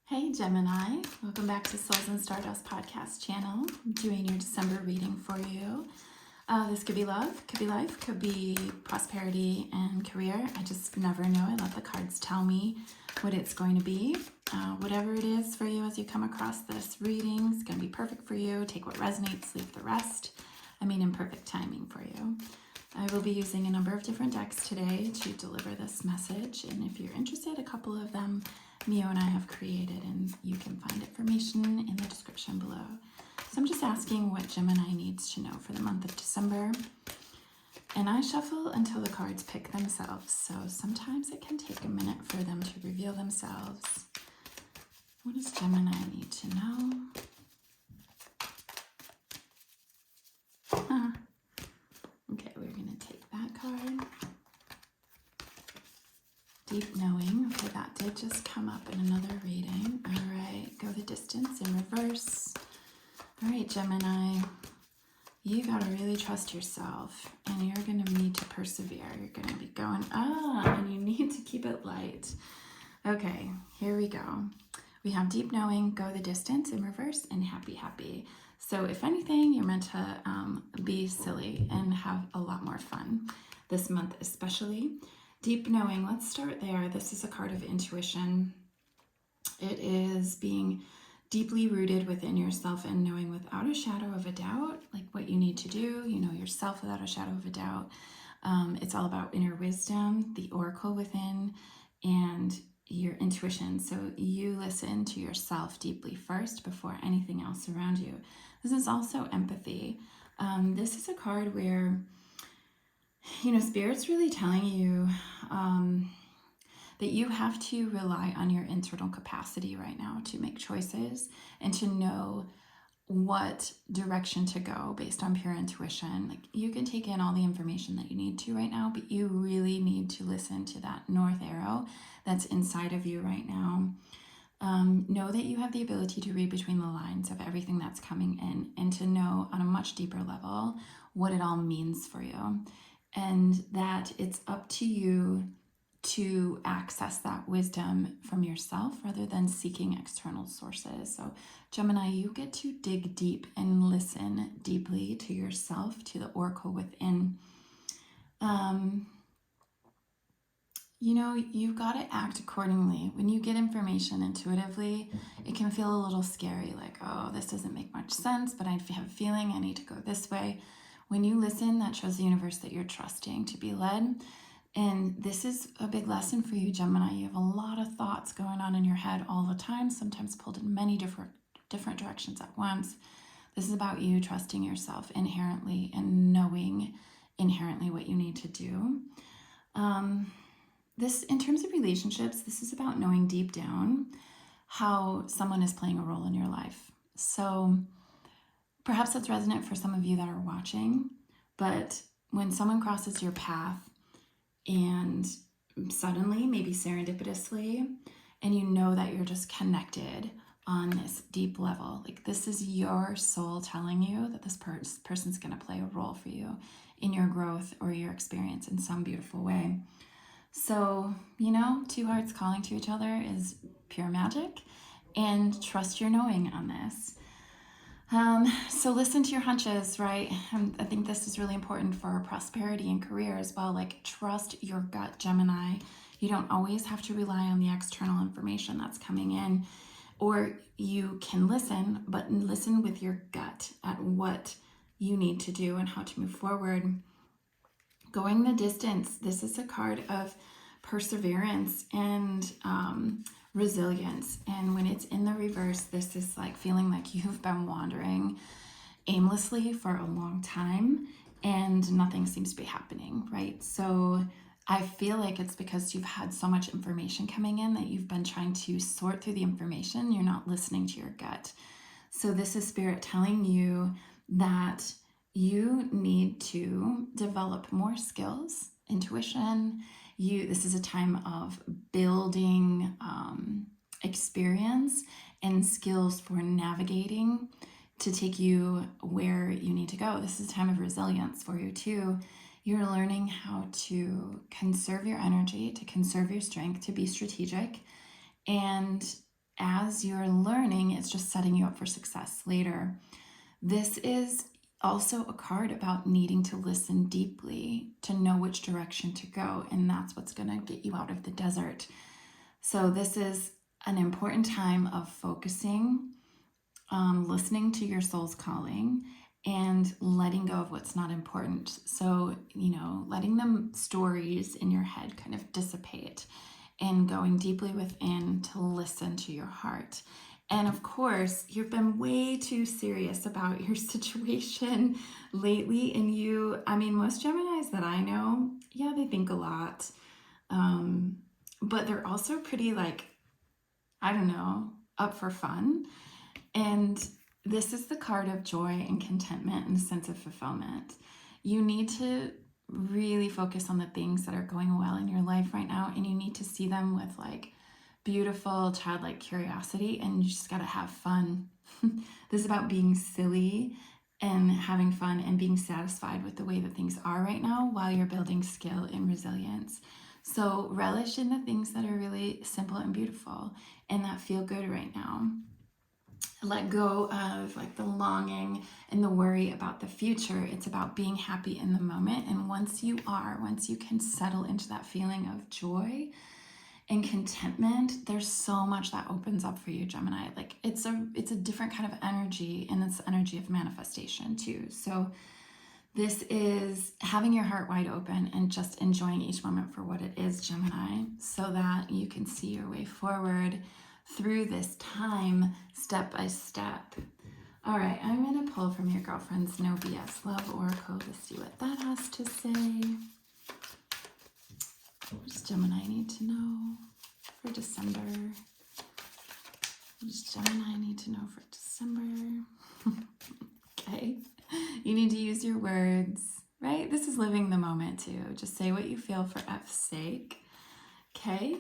Hey Gemini, welcome back to Souls and Stardust podcast channel. I'm doing your December reading for you. This could be love, could be life, could be prosperity and career. I just never know. I let the cards tell me what it's going to be. Whatever it is for you as you come across this reading, it's going to be perfect for you. Take what resonates, leave the rest. In perfect timing for you. I will be using a number of different decks today to deliver this message, and if you're interested, a couple of them Mio and I have created, and you can find information in the description below. So I'm just asking what Gemini needs to know for the month of December, and I shuffle until the cards pick themselves, so sometimes it can take a minute for them to reveal themselves. What does Gemini need to know? Okay, we're going to take that card. Deep knowing. Okay, that did just come up in another reading. All right, go the distance in reverse. All right, Gemini, you got to really trust yourself, and you're going to need to persevere. You're going to be going, and you need to keep it light. Okay, here we go. We have deep knowing, go the distance in reverse, and happy, happy. So if anything, you're meant to be silly and have a lot more fun this month especially. Deep knowing, let's start there. This is a card of intuition. It is being deeply rooted within yourself and knowing without a shadow of a doubt, like what you need to do. You know yourself without a shadow of a doubt. It's all about inner wisdom, the oracle within, and your intuition. So you listen to yourself deeply first before anything else around you. This is also empathy. This is a card where, Spirit's really telling you that you have to rely on your internal capacity right now to make choices and to know what direction to go based on pure intuition. Like, you can take in all the information that you need to right now, but you really need to listen to that north arrow that's inside of you right now. Know that you have the ability to read between the lines of everything that's coming in and to know on a much deeper level what it all means for you, and that it's up to you to access that wisdom from yourself rather than seeking external sources. So Gemini, you get to dig deep and listen deeply to yourself, to the oracle within. You've got to act accordingly. When you get information intuitively, it can feel a little scary, like, oh, this doesn't make much sense, but I have a feeling I need to go this way. When you listen, that shows the universe that you're trusting to be led. And this is a big lesson for you, Gemini. You have a lot of thoughts going on in your head all the time, sometimes pulled in many different directions at once. This is about you trusting yourself inherently and knowing inherently what you need to do. This, in terms of relationships, this is about knowing deep down how someone is playing a role in your life. So perhaps that's resonant for some of you that are watching, but when someone crosses your path and suddenly, maybe serendipitously, and you know that you're just connected on this deep level, like this is your soul telling you that this person's going to play a role for you in your growth or your experience in some beautiful way. So, two hearts calling to each other is pure magic, and trust your knowing on this. So listen to your hunches, right? I think this is really important for prosperity and career as well. Like, trust your gut, Gemini. You don't always have to rely on the external information that's coming in, or you can listen, but listen with your gut at what you need to do and how to move forward. Going the distance. This is a card of perseverance and resilience. And when it's in the reverse, this is like feeling like you've been wandering aimlessly for a long time and nothing seems to be happening, right? So I feel like it's because you've had so much information coming in that you've been trying to sort through the information. You're not listening to your gut. So this is Spirit telling you that you need to develop more skills, intuition. This is a time of building experience and skills for navigating to take you where you need to go. This is a time of resilience for you too. You're learning how to conserve your energy, to conserve your strength, to be strategic, and as you're learning, it's just setting you up for success later. This is also a card about needing to listen deeply to know which direction to go, and that's what's going to get you out of the desert. So this is an important time of focusing, listening to your soul's calling, and letting go of what's not important. So, letting the stories in your head kind of dissipate and going deeply within to listen to your heart. And of course, you've been way too serious about your situation lately. And most Geminis that I know, yeah, they think a lot. But they're also pretty up for fun. And this is the card of joy and contentment and a sense of fulfillment. You need to really focus on the things that are going well in your life right now, and you need to see them with beautiful childlike curiosity, and you just got to have fun. This is about being silly and having fun and being satisfied with the way that things are right now while you're building skill and resilience. So relish in the things that are really simple and beautiful and that feel good right now. Let go of the longing and the worry about the future. It's about being happy in the moment. And once you can settle into that feeling of joy and contentment, there's so much that opens up for you, Gemini. It's a different kind of energy, and it's the energy of manifestation too. So this is having your heart wide open and just enjoying each moment for what it is, Gemini, so that you can see your way forward through this time step by step. All right, I'm going to pull from your girlfriend's No BS Love Oracle to see what that has to say. What does Gemini need to know for December? What does Gemini need to know for December? Okay, you need to use your words, right? This is living the moment too. Just say what you feel for F's sake. Okay.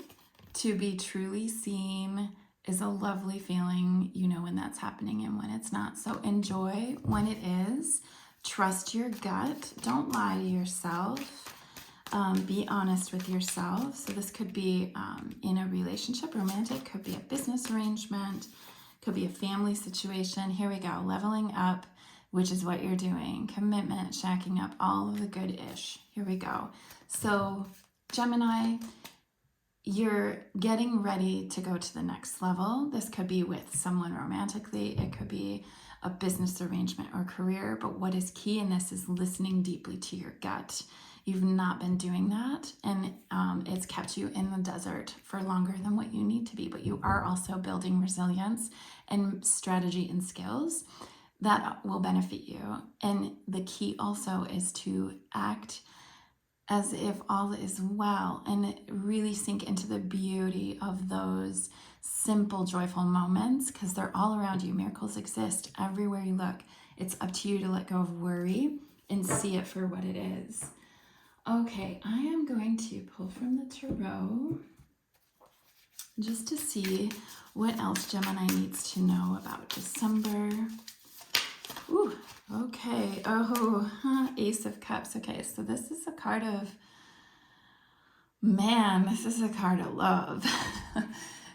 To be truly seen is a lovely feeling, when that's happening and when it's not. So enjoy when it is. Trust your gut. Don't lie to yourself. Be honest with yourself. So this could be in a relationship, romantic, could be a business arrangement, could be a family situation. Here we go. Leveling up, which is what you're doing. Commitment, shacking up, all of the good-ish. Here we go. So Gemini, you're getting ready to go to the next level. This could be with someone romantically. It could be a business arrangement or career. But what is key in this is listening deeply to your gut. You've not been doing that, and it's kept you in the desert for longer than what you need to be. But you are also building resilience and strategy and skills that will benefit you. And the key also is to act as if all is well and really sink into the beauty of those simple, joyful moments, because they're all around you. Miracles exist everywhere you look. It's up to you to let go of worry and see it for what it is. Okay, I am going to pull from the tarot just to see what else Gemini needs to know about December. Ooh, okay. Oh, Ace of Cups. Okay, so this is a card of, this is a card of love.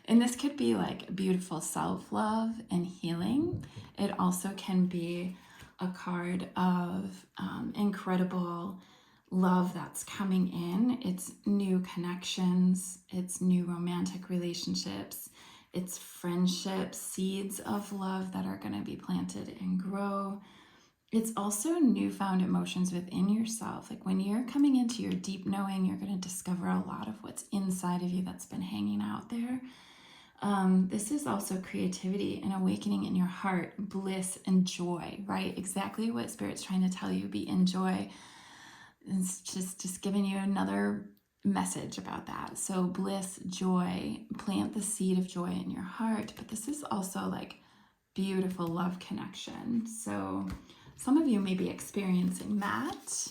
And this could be beautiful self-love and healing. It also can be a card of incredible love that's coming in. It's new connections. It's new romantic relationships. It's friendships, seeds of love that are going to be planted and grow. It's also newfound emotions within yourself. When you're coming into your deep knowing, you're going to discover a lot of what's inside of you that's been hanging out there. This is also creativity and awakening in your heart, bliss and joy, right? Exactly what Spirit's trying to tell you. Be in joy. It's just giving you another message about that. So bliss, joy, plant the seed of joy in your heart. But this is also beautiful love connection. So some of you may be experiencing that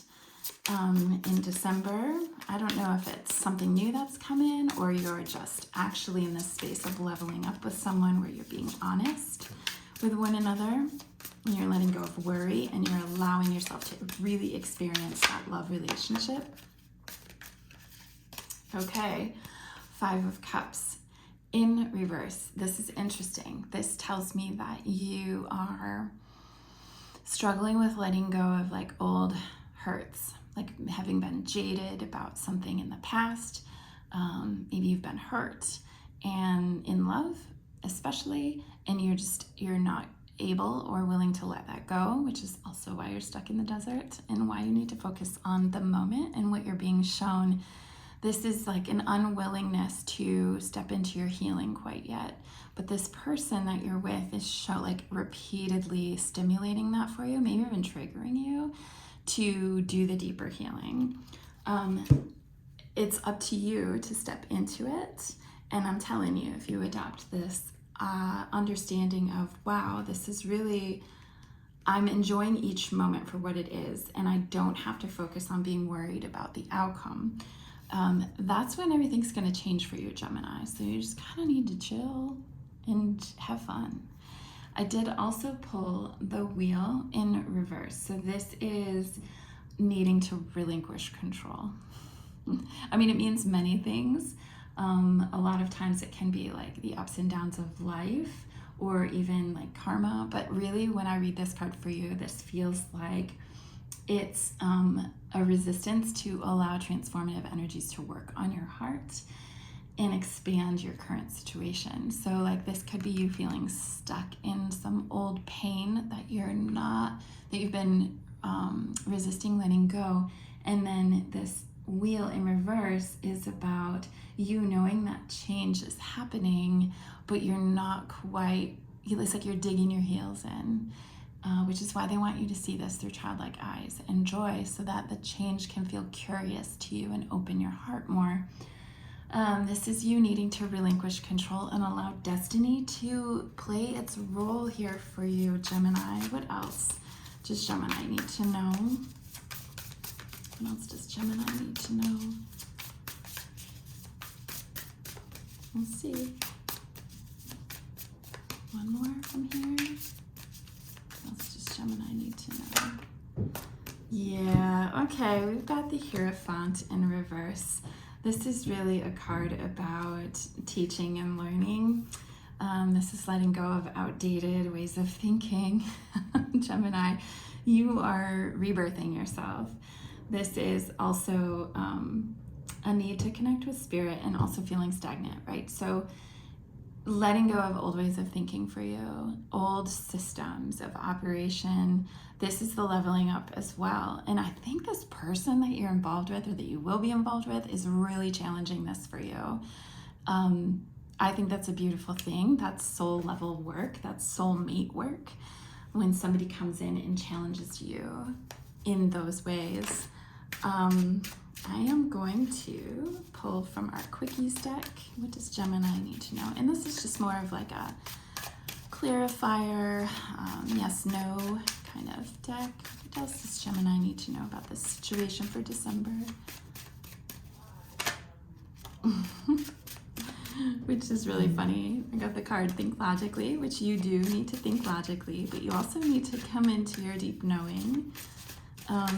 in December. I don't know if it's something new that's come in, or you're just actually in this space of leveling up with someone where you're being honest with one another. And you're letting go of worry and you're allowing yourself to really experience that love relationship. Okay, 5 of Cups. In reverse, this is interesting. This tells me that you are struggling with letting go of like old hurts, like having been jaded about something in the past. Maybe you've been hurt and in love, especially, and you're not able or willing to let that go, which is also why you're stuck in the desert and why you need to focus on the moment and what you're being shown. This is like an unwillingness to step into your healing quite yet. But this person that you're with is like repeatedly stimulating that for you, maybe even triggering you to do the deeper healing. It's up to you to step into it. And I'm telling you, if you adopt this understanding of, wow, this is really, I'm enjoying each moment for what it is, and I don't have to focus on being worried about the outcome. That's when everything's going to change for you, Gemini. So you just kind of need to chill and have fun. I did also pull the wheel in reverse. So this is needing to relinquish control. I mean, it means many things. A lot of times it can be like the ups and downs of life or even like karma. But really, when I read this card for you, this feels like it's a resistance to allow transformative energies to work on your heart and expand your current situation. So like this could be you feeling stuck in some old pain that you've been resisting letting go. And then this wheel in reverse is about you knowing that change is happening, but you're not quite, it's like you're digging your heels in. Which is why they want you to see this through childlike eyes and joy, so that the change can feel curious to you and open your heart more. This is you needing to relinquish control and allow destiny to play its role here for you, Gemini. What else does Gemini need to know? What else does Gemini need to know? We'll see. One more from here. Gemini need to know. Yeah, okay, we've got the Hierophant in reverse. This is really a card about teaching and learning. This is letting go of outdated ways of thinking. Gemini, you are rebirthing yourself. This is also a need to connect with spirit and also feeling stagnant, right? So letting go of old ways of thinking for you, old systems of operation. This is the leveling up as well. And I think this person that you're involved with or that you will be involved with is really challenging this for you. I think that's a beautiful thing. That's soul level work. That's soulmate work. When somebody comes in and challenges you in those ways. I am going to pull from our Quickies deck. What does Gemini need to know? And this is just more of like a clarifier, yes, no kind of deck. What else does Gemini need to know about this situation for December? Which is really funny. I got the card Think Logically, which you do need to think logically, but you also need to come into your deep knowing.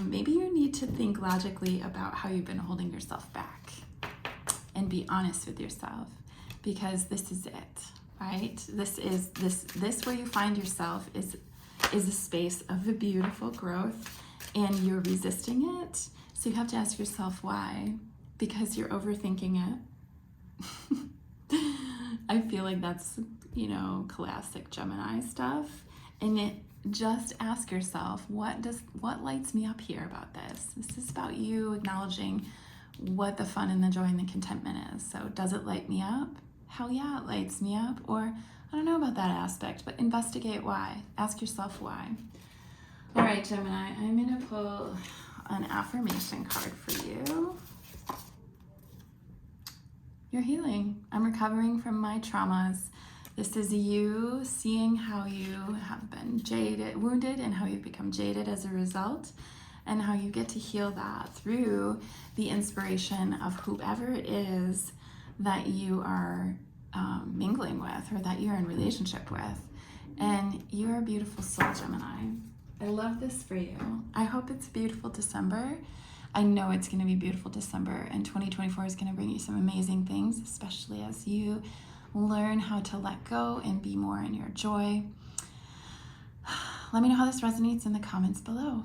Maybe you need to think logically about how you've been holding yourself back and be honest with yourself, because this is it, right? This where you find yourself is a space of a beautiful growth, and you're resisting it. So you have to ask yourself why, because you're overthinking it. I feel like that's, classic Gemini stuff. And just ask yourself, what lights me up here about this? This is about you acknowledging what the fun and the joy and the contentment is. So does it light me up? Hell yeah, it lights me up. Or I don't know about that aspect, but investigate why. Ask yourself why. All right, Gemini, I'm going to pull an affirmation card for you. You're healing. I'm recovering from my traumas. This is you seeing how you have been wounded, and how you've become jaded as a result, and how you get to heal that through the inspiration of whoever it is that you are mingling with or that you're in relationship with. And you're a beautiful soul, Gemini. I love this for you. I hope it's a beautiful December. I know it's going to be beautiful December, and 2024 is going to bring you some amazing things, especially as you learn how to let go and be more in your joy. Let me know how this resonates in the comments below.